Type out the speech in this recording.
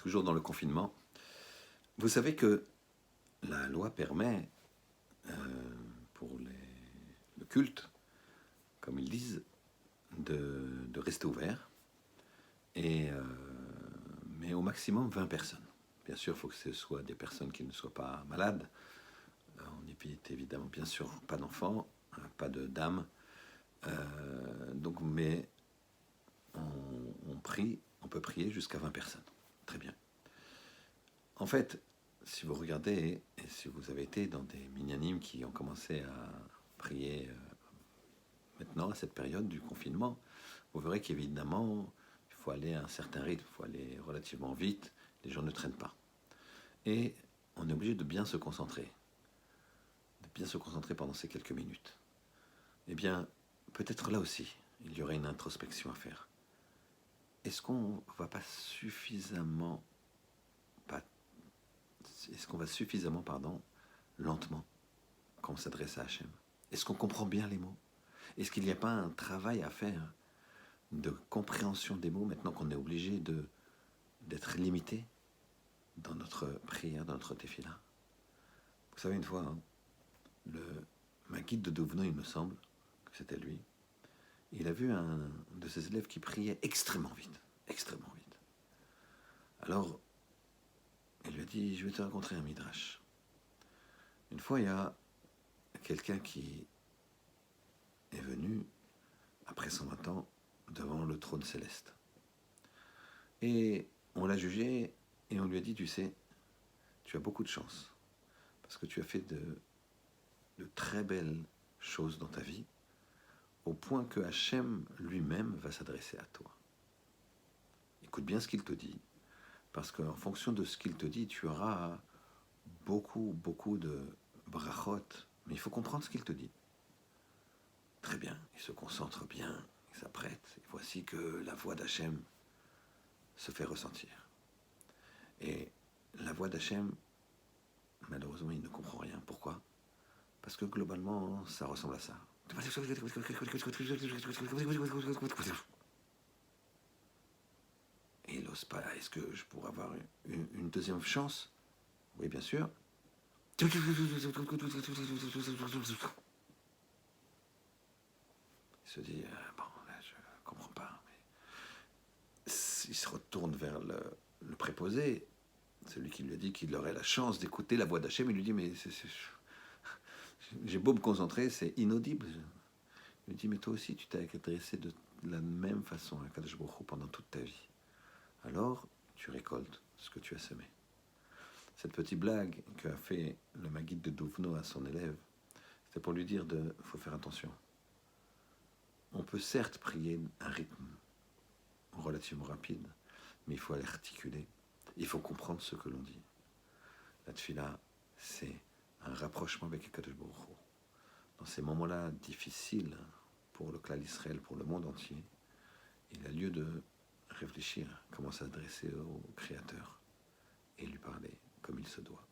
toujours dans le confinement. Vous savez que la loi permet, pour le culte, comme ils disent, de rester ouvert, mais au maximum 20 personnes. Bien sûr, il faut que ce soit des personnes qui ne soient pas malades. On évite évidemment, bien sûr, pas d'enfants, pas de dames. Mais on prie, on peut prier jusqu'à 20 personnes. Très bien. En fait, si vous regardez, et si vous avez été dans des minyanim qui ont commencé à prier maintenant, à cette période du confinement, vous verrez qu'évidemment, il faut aller à un certain rythme, il faut aller relativement vite, les gens ne traînent pas. Et on est obligé de bien se concentrer pendant ces quelques minutes. Eh bien, peut-être là aussi, il y aurait une introspection à faire. Est-ce qu'on va pas suffisamment, lentement quand on s'adresse à Hachem? Est-ce qu'on comprend bien les mots? Est-ce qu'il n'y a pas un travail à faire de compréhension des mots maintenant qu'on est obligé d'être limité dans notre prière, dans notre tefila? Vous savez, une fois, ma guide de Dovno, il me semble que c'était lui, il a vu un de ses élèves qui priait extrêmement vite. Alors, il lui a dit, je vais te raconter un midrash. Une fois, il y a quelqu'un qui est venu, après 120 ans, devant le trône céleste. Et on l'a jugé, et on lui a dit, tu sais, tu as beaucoup de chance, parce que tu as fait de très belles choses dans ta vie, au point que Hachem lui-même va s'adresser à toi. Écoute bien ce qu'il te dit, parce qu'en fonction de ce qu'il te dit, tu auras beaucoup de brachot, mais il faut comprendre ce qu'il te dit. Très bien, il se concentre bien, il s'apprête, et voici que la voix d'Hachem se fait ressentir. Et la voix d'Hachem, malheureusement, il ne comprend rien. Pourquoi? Parce que globalement, ça ressemble à ça. Et il n'ose pas. Est-ce que je pourrais avoir une deuxième chance? Oui, bien sûr. Il se dit, bon, là, je comprends pas. Mais il se retourne vers le préposé, celui qui lui a dit qu'il aurait la chance d'écouter la voix d'Hachem. Il lui dit, mais j'ai beau me concentrer, c'est inaudible. Il lui dit, mais toi aussi, tu t'es adressé de la même façon à Kadosh Baruch Hu pendant toute ta vie. Alors, tu récoltes ce que tu as semé. Cette petite blague qu'a fait le Maguide de Dovno à son élève, c'était pour lui dire faut faire attention. On peut certes prier un rythme relativement rapide, mais il faut aller articuler. Il faut comprendre ce que l'on dit. La tefila, c'est un rapprochement avec Kadosh Baruch Hu. Dans ces moments-là difficiles pour le clan d'Israël, pour le monde entier, il a lieu de réfléchir comment s'adresser au Créateur et lui parler comme il se doit.